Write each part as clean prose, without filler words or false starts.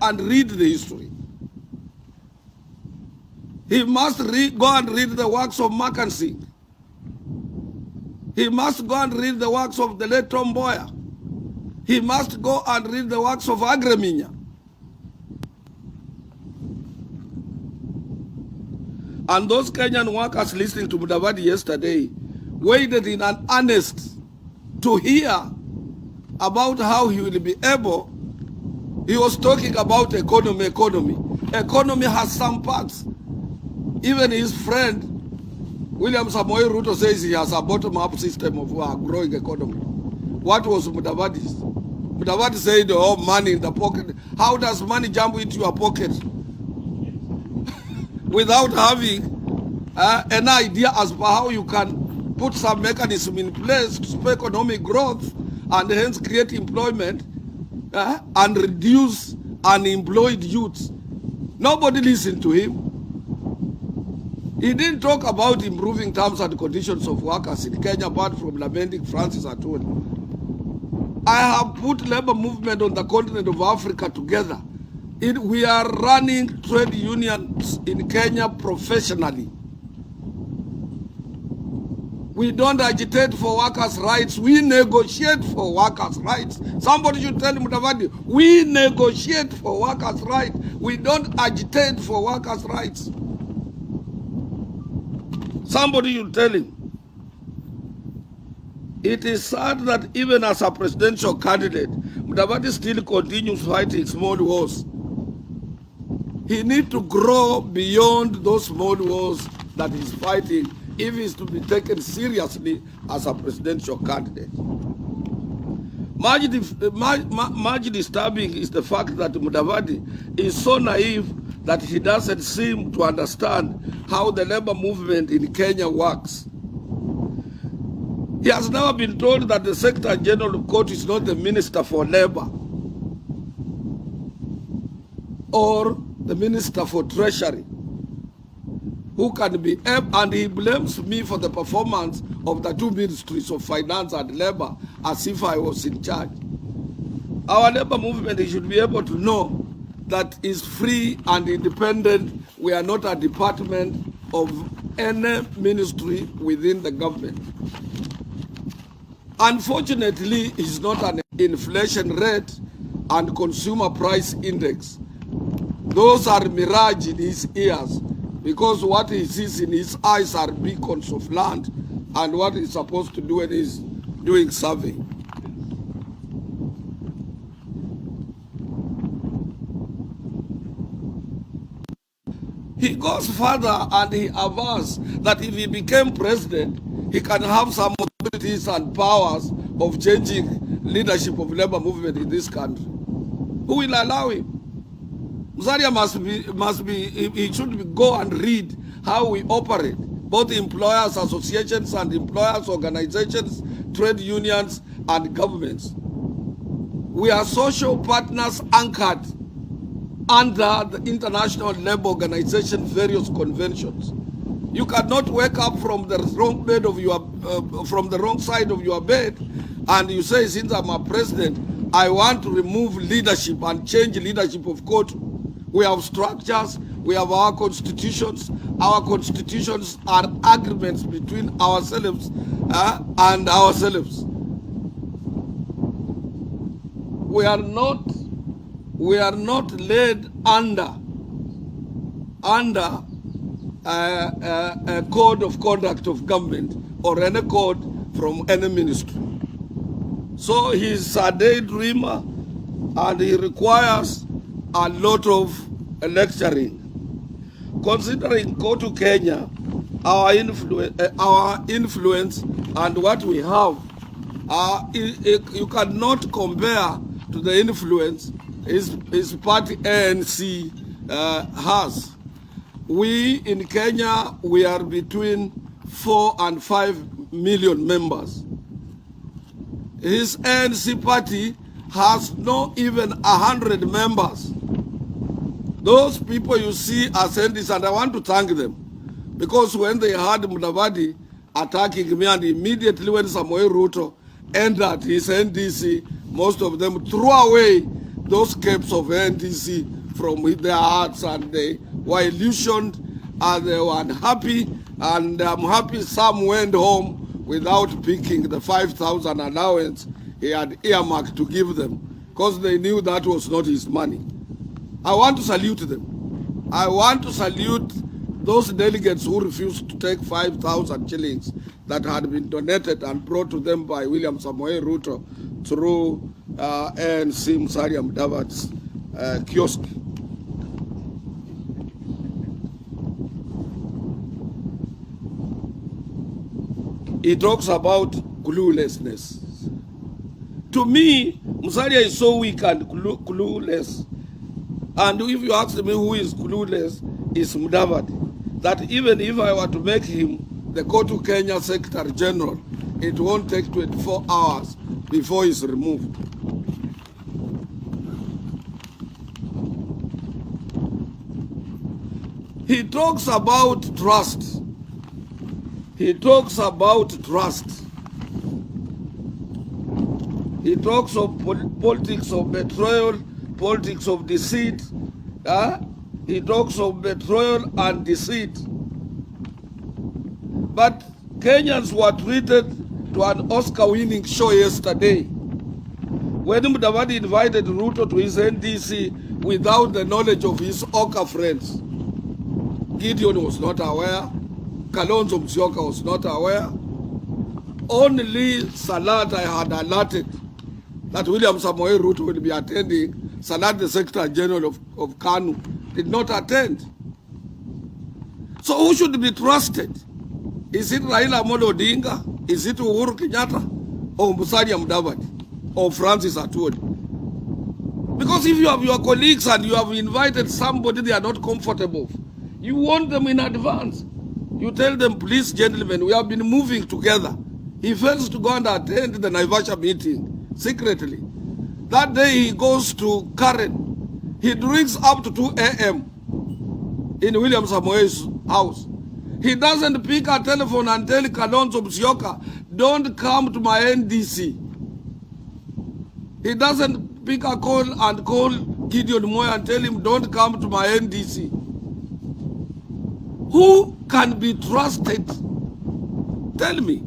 and read the history. He must go and read the works of Makwiny. He must go and read the works of the late Tom Mboya. He must go and read the works of Angrily. And those Kenyan workers listening to Mudavadi yesterday waited in an earnest to hear about how he will be able. He was talking about economy. Economy has some parts. Even his friend, William Samoei Ruto, says he has a bottom-up system of growing economy. What was Mudavadi's? Mudavadi said, oh, money in the pocket. How does money jump into your pocket? Without having an idea as to how you can put some mechanism in place to spur economic growth and hence create employment and reduce unemployed youths. Nobody listened to him. He didn't talk about improving terms and conditions of workers in Kenya apart from lamenting Francis Atwoli. I have put labor movement on the continent of Africa together. We are running trade unions in Kenya professionally. We don't agitate for workers' rights. We negotiate for workers' rights. Somebody should tell Mudavadi, we negotiate for workers' rights. We don't agitate for workers' rights. Somebody should tell him. It is sad that even as a presidential candidate, Mudavadi still continues fighting small wars. He needs to grow beyond those small wars that he's fighting if he's to be taken seriously as a presidential candidate. Much disturbing is the fact that Mudavadi is so naive that he doesn't seem to understand how the labor movement in Kenya works. He has never been told that the Secretary General of Court is not the Minister for Labor or the Minister for Treasury, who can be, and he blames me for the performance of the two ministries of Finance and Labor as if I was in charge. Our labor movement, he should be able to know that is free and independent. We are not a department of any ministry within the government. Unfortunately, it's not an inflation rate and consumer price index. Those are mirage in his ears, because what he sees in his eyes are beacons of land, and what he's supposed to do is doing survey. He goes further and he avers that if he became president, he can have some authorities and powers of changing leadership of labor movement in this country. Who will allow him? Musalia he should go and read how we operate, both employers associations and employers organizations, trade unions and governments. We are social partners anchored under the International Labour Organization various conventions. You cannot wake up from the wrong bed of your from the wrong side of your bed and you say, since I'm a president, I want to remove leadership and change leadership of court. We have structures, we have our constitutions. Our constitutions are agreements between ourselves and ourselves. We are not led under a code of conduct of government or any code from any ministry. So he's a daydreamer and he requires a lot of lecturing. Considering go to Kenya, our influence and what we have, you cannot compare to the influence his party ANC has. We in Kenya, we are between 4 and 5 million members. His ANC party has not even 100 members. Those people you see are sending, and I want to thank them, because when they heard Mudavadi attacking me, and immediately when Samoei Ruto entered his NDC, most of them threw away those capes of NDC from their hearts, and they were illusioned and they were unhappy. And I'm happy some went home without picking the 5,000 allowance he had earmarked to give them, because they knew that was not his money. I want to salute them. I want to salute those delegates who refused to take 5,000 shillings that had been donated and brought to them by William Samoei Ruto through ANC Musalia Mudavadi's kiosk. He talks about cluelessness. To me, Musalia is so weak and clueless. And if you ask me who is clueless, it's Mudavadi. That even if I were to make him the Kotu Kenya Secretary General, it won't take 24 hours before he's removed. He talks about trust. He talks about trust. He talks of politics of betrayal, politics of deceit. He talks of betrayal and deceit. But Kenyans were treated to an Oscar-winning show yesterday when Mudavadi invited Ruto to his NDC without the knowledge of his Oka friends. Gideon was not aware. Kalonzo Musyoka was not aware. Only Salat I had alerted that William Samoei Ruto will be attending. Salat, the Secretary General of KANU, did not attend. So who should be trusted? Is it Raila Odinga? Is it Uhuru Kenyatta? Or Musalia Mudavadi? Or Francis Atwoli? Because if you have your colleagues and you have invited somebody they are not comfortable, you want them in advance. You tell them, please, gentlemen, we have been moving together. He fails to go and attend the Naivasha meeting secretly. That day he goes to Karen. He drinks up to 2 a.m. in William Samoei's house. He doesn't pick a telephone and tell Kalonzo Musyoka, don't come to my NDC. He doesn't pick a call and call Gideon Moi and tell him, don't come to my NDC. Who can be trusted? Tell me.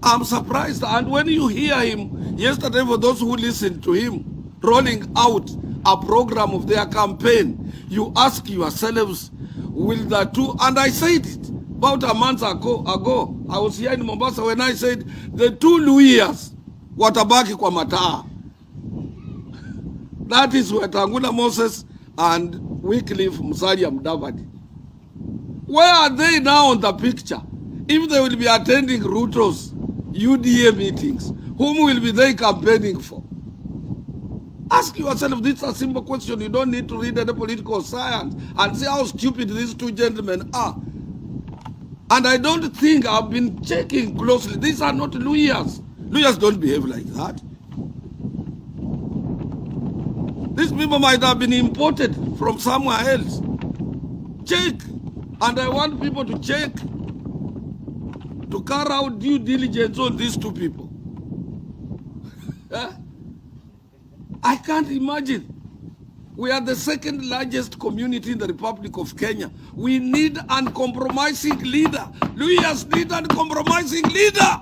I'm surprised. And when you hear him, yesterday for those who listened to him, rolling out a program of their campaign, you ask yourselves, will the two, and I said it about a month ago, I was here in Mombasa when I said, the two lawyers, watabaki kwa mataa. That is Wetangula Moses and Wycliffe Musalia Mudavadi. Where are they now on the picture? If they will be attending Ruto's UDA meetings, whom will be they campaigning for? Ask yourself, this is a simple question. You don't need to read any political science and see how stupid these two gentlemen are. And I don't think I've been checking closely. These are not lawyers. Lawyers don't behave like that. These people might have been imported from somewhere else. Check. And I want people to check, to carry out due diligence on these two people. I can't imagine. We are the second largest community in the Republic of Kenya. We need an uncompromising leader. Lawyers need an uncompromising leader.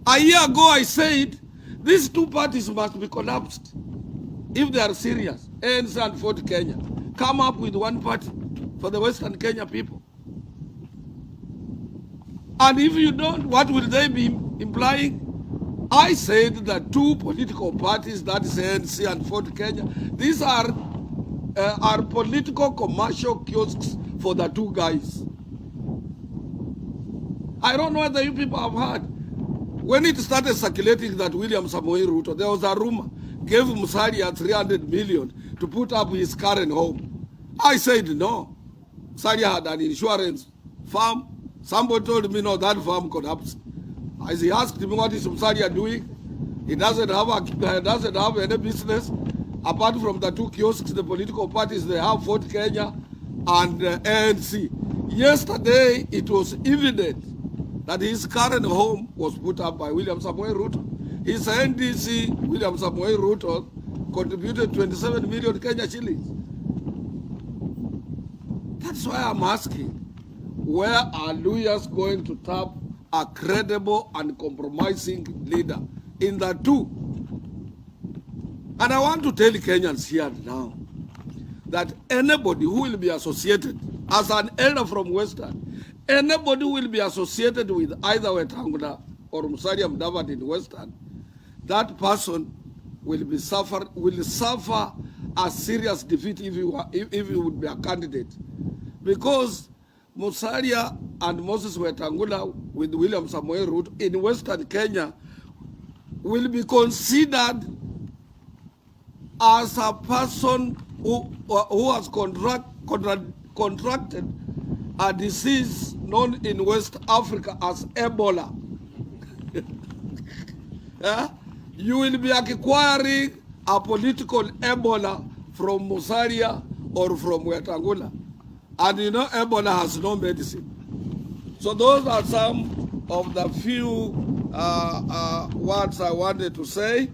A year ago I said, these two parties must be collapsed. If they are serious, ANC and Fort Kenya, come up with one party for the Western Kenya people. And if you don't, what will they be implying? I said that two political parties, that is ANC and Fort Kenya, these are political commercial kiosks for the two guys. I don't know whether you people have heard. When it started circulating that William Samoei Ruto, there was a rumor, gave Musalia 300 million to put up his current home. I said no. Musalia had an insurance farm. Somebody told me, no, that farm collapsed. As he asked me, what is Musalia doing? He doesn't have any business. Apart from the two kiosks, the political parties, they have Fort Kenya and ANC. Yesterday, it was evident that his current home was put up by William Samoei Ruto. His NDC, William Samoei Ruto, contributed 27 million Kenya shillings. That's why I'm asking, where are lawyers going to tap a credible and compromising leader in the two? And I want to tell Kenyans here now that anybody who will be associated as an elder from Western, anybody who will be associated with either Wetangula or Musalia Mudavadi in Western, that person will suffer a serious defeat if he would be a candidate, because Musalia and Moses Wetangula with William Samoei Ruto in Western Kenya will be considered as a person who has contracted a disease known in West Africa as Ebola. Yeah? You will be acquiring a political Ebola from Musalia or from Wetangula. And you know Ebola has no medicine. So those are some of the few words I wanted to say.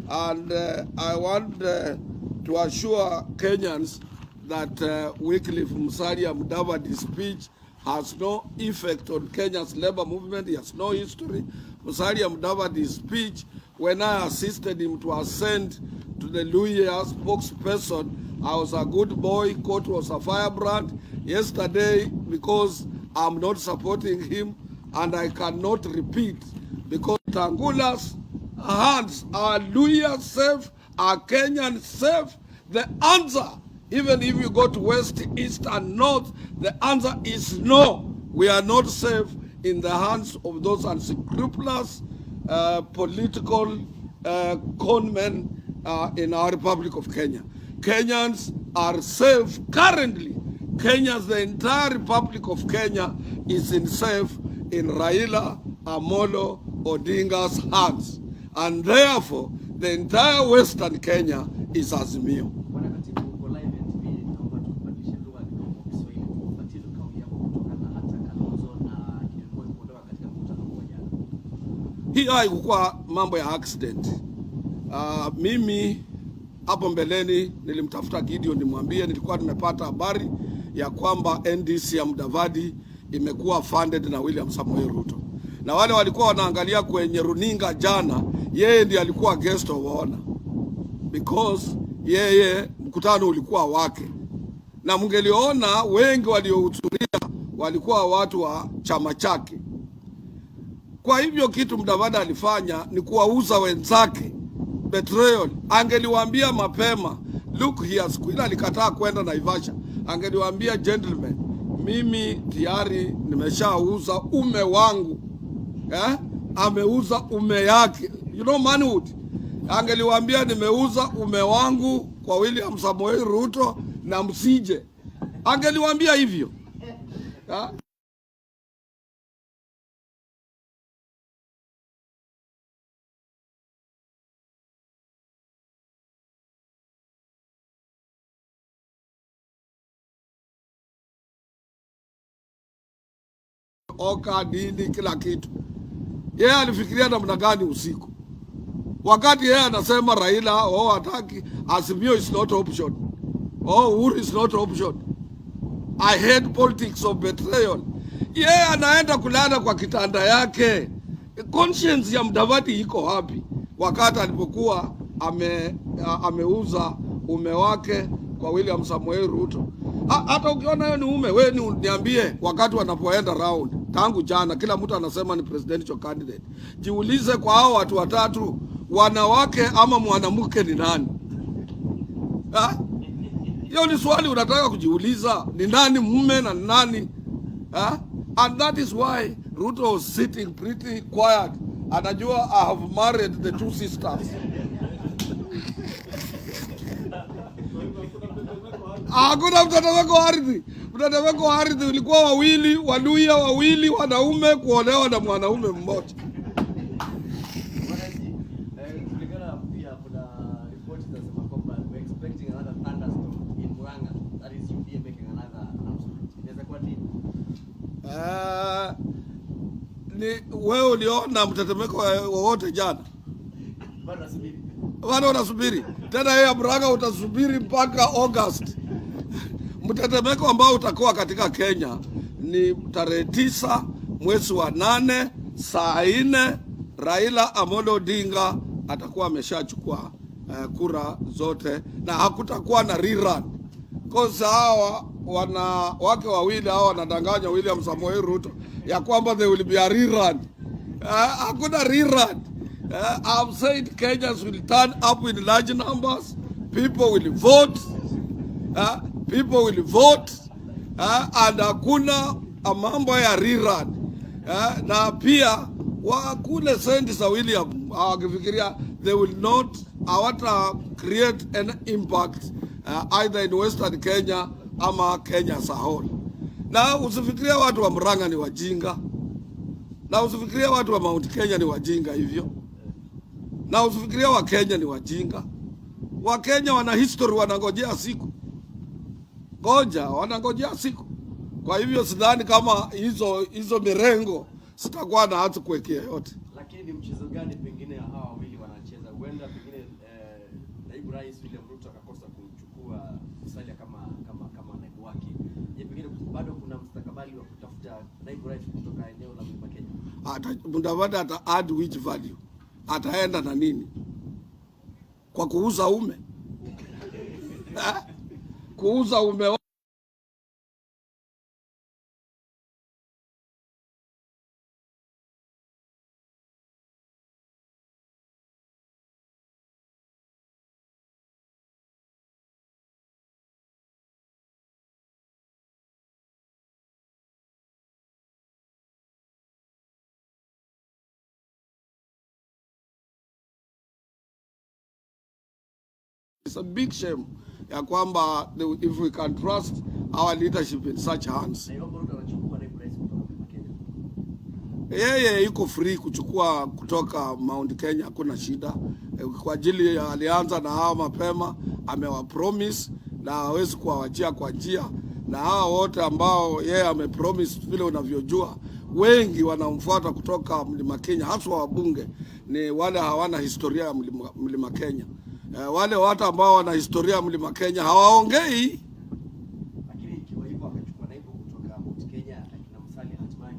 And I want to assure Kenyans that Wycliffe Musalia Mudavadi's speech has no effect on Kenya's labor movement. He has no history. Musalia Mudavadi's speech, when I assisted him to ascend to the Luhya spokesperson, I was a good boy, court was a firebrand. Yesterday, because I'm not supporting him, and I cannot repeat, because Tangula's hands are Luhya safe, are Kenyan safe? The answer, even if you go to west, east, and north, the answer is no. We are not safe in the hands of those unscrupulous political conmen in our Republic of Kenya. Kenyans are safe currently. Kenyans, the entire Republic of Kenya is safe in Raila Amolo Odinga's hands. And therefore, the entire Western Kenya is Azimio. Hii haikuwa mambo ya accident. Mimi hapo mbeleni nilimtafuta Gideon nimwambie nilikuwa nimepata habari ya kwamba NDC ya Mudavadi imekuwa funded na William Samoei Ruto. Na wale walikuwa wanaangalia kwenye runinga jana, yeye ndiye alikuwa guest of honor. Because yeye mkutano ulikuwa wake. Na mngeliona wengi waliohudhuria walikuwa watu wa chama chake. Kwa hivyo kitu Mudavadi alifanya ni kuwauza wenzake betrayal. Angeliwaambia mapema, look here, siku ile alikataa kwenda Naivasha. Angeliwaambia, gentlemen, mimi tayari nimeshauza ume wangu. Ameuza ume yake. You know manhood. Angeliwaambia nimeuza ume wangu kwa William Samoei Ruto na msije. Angeliwaambia hivyo. Oka dini kila kitu. Yeye alifikiria namna gani usiku? Wakati yeye anasema Raila hataki, Azimio is not option. Uhuru is not option. I hate politics of betrayal. Yeye anaenda kulala kwa kitanda yake. Conscience ya Mudavadi iko wapi? Wakati alipokuwa ameuza ume wake kwa William Samoei Ruto. Hata ukiona hiyo ni ume, wewe niambie wakati wanapoenda round. Tangu jana kila mtu anasema ni presidential candidate. Jiulize kwa hao watu watatu, wanawake ama mwanamke ni nani? Hiyo ni swali unataka kujiuliza, ni nani mume na nani? And that is why Ruto was sitting pretty quiet. Anajua I have married the two sisters. Hakuna mtetemeko wa ardhi. Mtetemeko wa ardhi ulikuwa wawili, Waluhya wawili, wanaume kuolewa na mwanaume mmoja. Ni wewe uliona mtetemeko wowote jana? Bado unasubiri tena? Yeye Braga utasubiri mpaka August. Mtetemeko ambao utakuwa katika Kenya ni tarehe 9 mwezi wa 8 saa 4. Raila Amolo Odinga atakuwa ameshachukua kura zote na hakutakuwa na rerun. Because hawa wake wawili hawa wanadanganya William Samoei Ruto ya kwamba there will be a rerun. Hakuna rerun. I've said Kenyans will turn up in large numbers. People will vote. People will vote. And hakuna mambo ya rerun. Na pia wakule sendi za William hawakifikiria they will not create an impact either in Western Kenya ama Kenya as a whole. Na usifikiria watu wa Murang'a ni wajinga. Na usifikiria watu wa Mount Kenya ni wajinga hivyo. Na usifikiria wa Kenya ni wajinga. Wa Kenya wana history, wanangojea siku. Wanangojea siku. Kwa hivyo sidhani kama hizo mirengo sitakuwa na hata kuwekea yote. Lakini mchezo gani pengine hawa wawili wanacheza? Huenda pengine naibu rais William Ruto akakosa kumchukua Musalia kama naibu wake. Je, pengine bado kuna mustakabali wa kutafuta naibu rais kutoka eneo la Mlima Kenya? Mudavadi ata add which value? Ataenda na nini? Kwa kuuza ume? Kuuza ume It's a big shame ya kwamba if we can trust our leadership in such hands. Yeye yuko free kuchukua kutoka Mount Kenya, hakuna shida. Kwa ajili alianza na hawa mapema, amewapromise na hawezi kuwachia kwa njia. Na hawa wote ambao yeye amepromise, vile unavyojua, wengi wanamfuata kutoka Mlima Kenya, haswa wabunge ni wale hawana historia ya Mlima Kenya. Wale watu ambao wana historia Mlima Kenya hawaongei. Lakini ikiwa hivyo akachukua naibu kutoka Mount Kenya na Musalia, hatimaye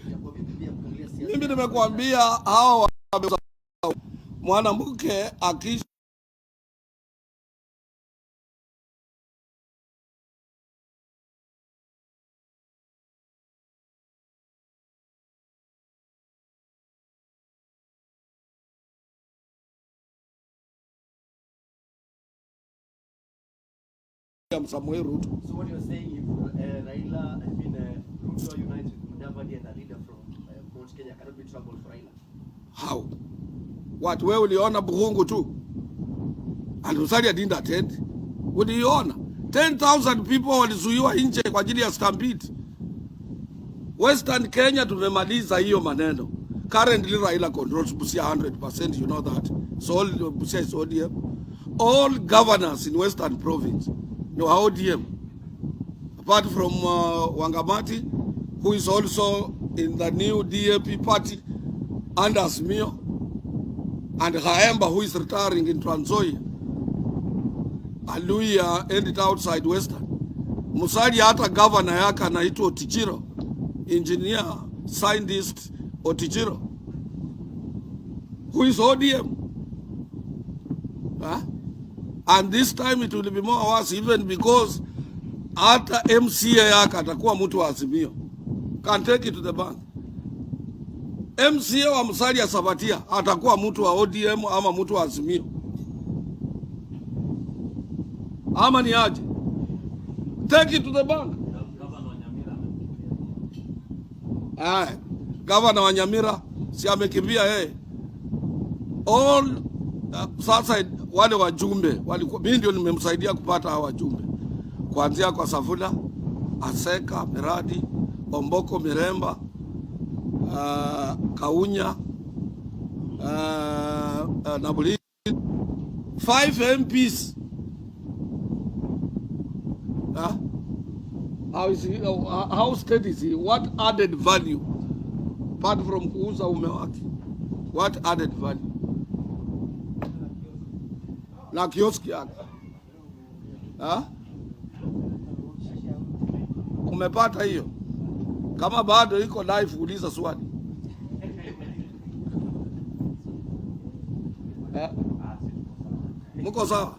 itakuwa vipi kuangalia siasa? Mimi nimekuambia hawa mwanamke aki Samoei Ruto. So what you're saying, if Raila, Ruto united Mudavadi and a leader from Mount Kenya cannot be trouble for Raila? How? What, wewe uliona Buhungu tu? And Musalia didn't attend? Uliona? 10,000 people walizuiwa nje kwa ajili ya stampede. Western Kenya tumemaliza hiyo maneno. Currently Raila controls Busia 100%, you know that. So all Busia is ODM. All governors in Western Province no ODM, apart from Wangamati, who is also in the new DAP party, and Asmio, and Haemba, who is retiring in Trans Nzoia. Aluya ended outside Western. Musalia hata governor yake anaitwa Otichiro, engineer, scientist Otichiro, who is ODM. And this time it will be more worse, even because hata MCA yake atakuwa mtu wa Azimio. Can take it to the bank. MCA wa Musalia Sabatia atakuwa mtu wa ODM ama mtu wa Azimio. Ama ni aje? Take it to the bank. Governor wa Nyamira si amekimbia yeye. All sasa wale wajumbe walikuwa, mimi ndio nimemsaidia kupata hawa wajumbe, kuanzia kwa Safula, Aseka, Miradi, Omboko, Miremba, Kaunya, Nabuli, 5 MPs. How steady is he? What added value apart from kuuza ume wake? What added value? Na kioski yake. Umepata hiyo? Kama bado iko live, uliza swali. Mko sawa?